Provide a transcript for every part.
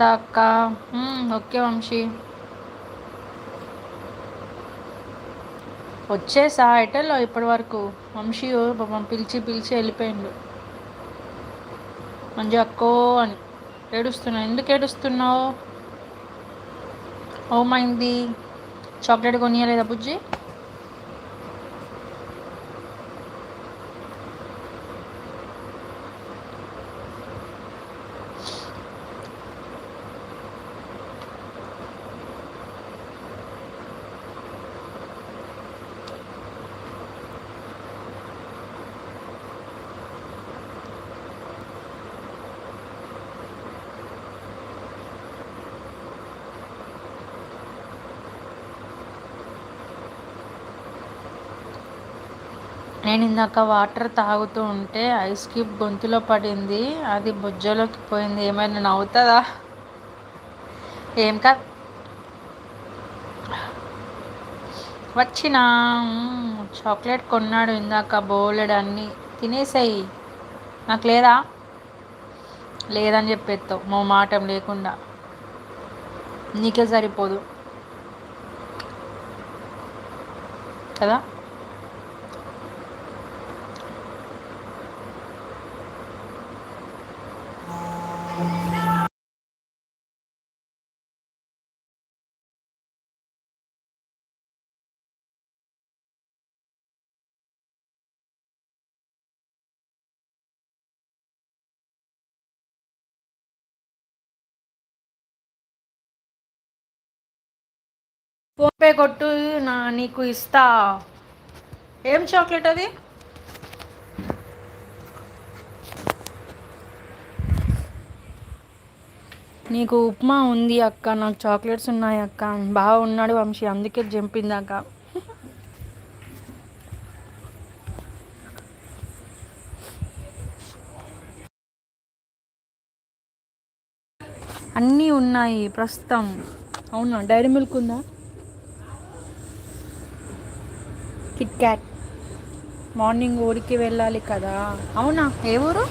అక్క. ఓకే వంశీ. వచ్చేసా ఎటెల్లో ఇప్పటి వరకు. వంశీ పాపం పిలిచి పిలిచి వెళ్ళిపోయిండు. మంజు అక్కో అని ఏడుస్తున్నావు. ఎందుకు ఏడుస్తున్నావు? ఓమైంది? చాక్లెట్ కొనియలేదా బుజ్జి? నేను ఇందాక వాటర్ తాగుతూ ఉంటే ఐస్ క్యూబ్ గొంతులో పడింది. అది బొజ్జలోకి పోయింది. ఏమైనా నవ్వుతుందా? ఏం కా వచ్చినా. చాక్లెట్ కొన్నాడు ఇందాక బోలెడు అన్నీ. తినేసాయి. నాకు లేదా? లేదని చెప్పేస్తావు మా మాట లేకుండా. నీకే సరిపోదు కదా. ఫోన్పే కొట్టు, నీకు ఇస్తా. ఏం చాక్లెట్ అది? నీకు ఉప్మా ఉంది అక్క, నాకు చాక్లెట్స్ ఉన్నాయి అక్క. బాగా ఉన్నాడు వంశీ, అందుకే జంపిందాక. అన్నీ ఉన్నాయి ప్రస్తుతం. అవునా? డైరీ మిల్క్ ఉందా? Kit Kat. మార్నింగ్ ఊరికి వెళ్ళాలి కదా. అవునా? ఏ ఊరు?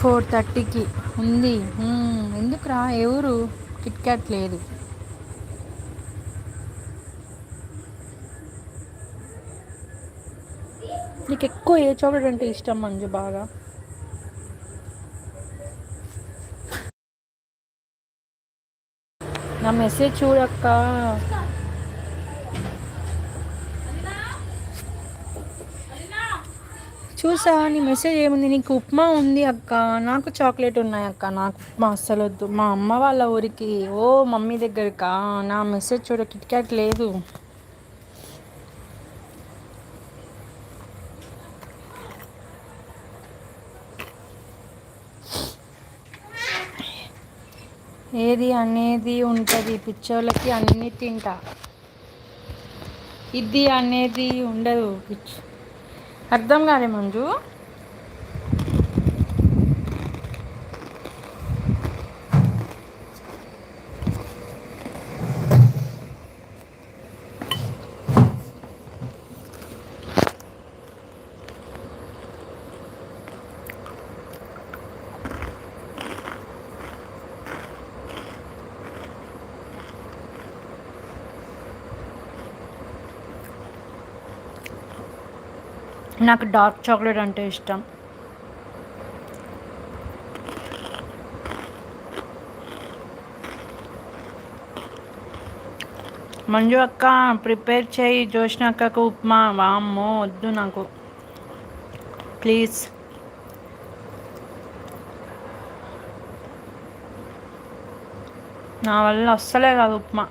4:30కి ఉంది. ఎందుకురా? ఏ ఊరు? కిట్ క్యాట్ లేదు. నీకు ఎక్కువ ఏ చాక్లెట్ అంటే ఇష్టం మంజు బాగా? నా మెసేజ్ చూడక్క. చూసా నీ మెసేజ్. ఏముంది? నీకు ఉప్మా ఉంది అక్క, నాకు చాక్లెట్ ఉన్నాయి అక్క. నాకు ఉప్మా అస్సలు వద్దు. మా అమ్మ వాళ్ళ ఊరికి, ఓ మమ్మీ దగ్గరకా. నా మెసేజ్ చూడ, కిట్ క్యాట్ లేదు. ఏది అనేది ఉంటుంది పిచ్చోళ్ళకి, అన్నీ తింటా. ఇది అనేది ఉండదు. అర్థం కాలే మంజు. నాకు డార్క్ చాక్లెట్ అంటే ఇష్టం. మంజు అక్క ప్రిపేర్ చేయి జోష్న అక్కకు ఉప్మా. వామ్మో వద్దు నాకు, ప్లీజ్. నా వల్ల అస్సలే కాదు ఉప్మా.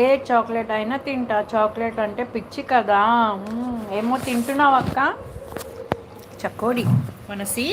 ఏ చాక్లెట్ అయినా తింటా. చాక్లెట్ అంటే పిచ్చి కదా. ఏమో తింటున్నావు అక్క. చకోడి మనసి.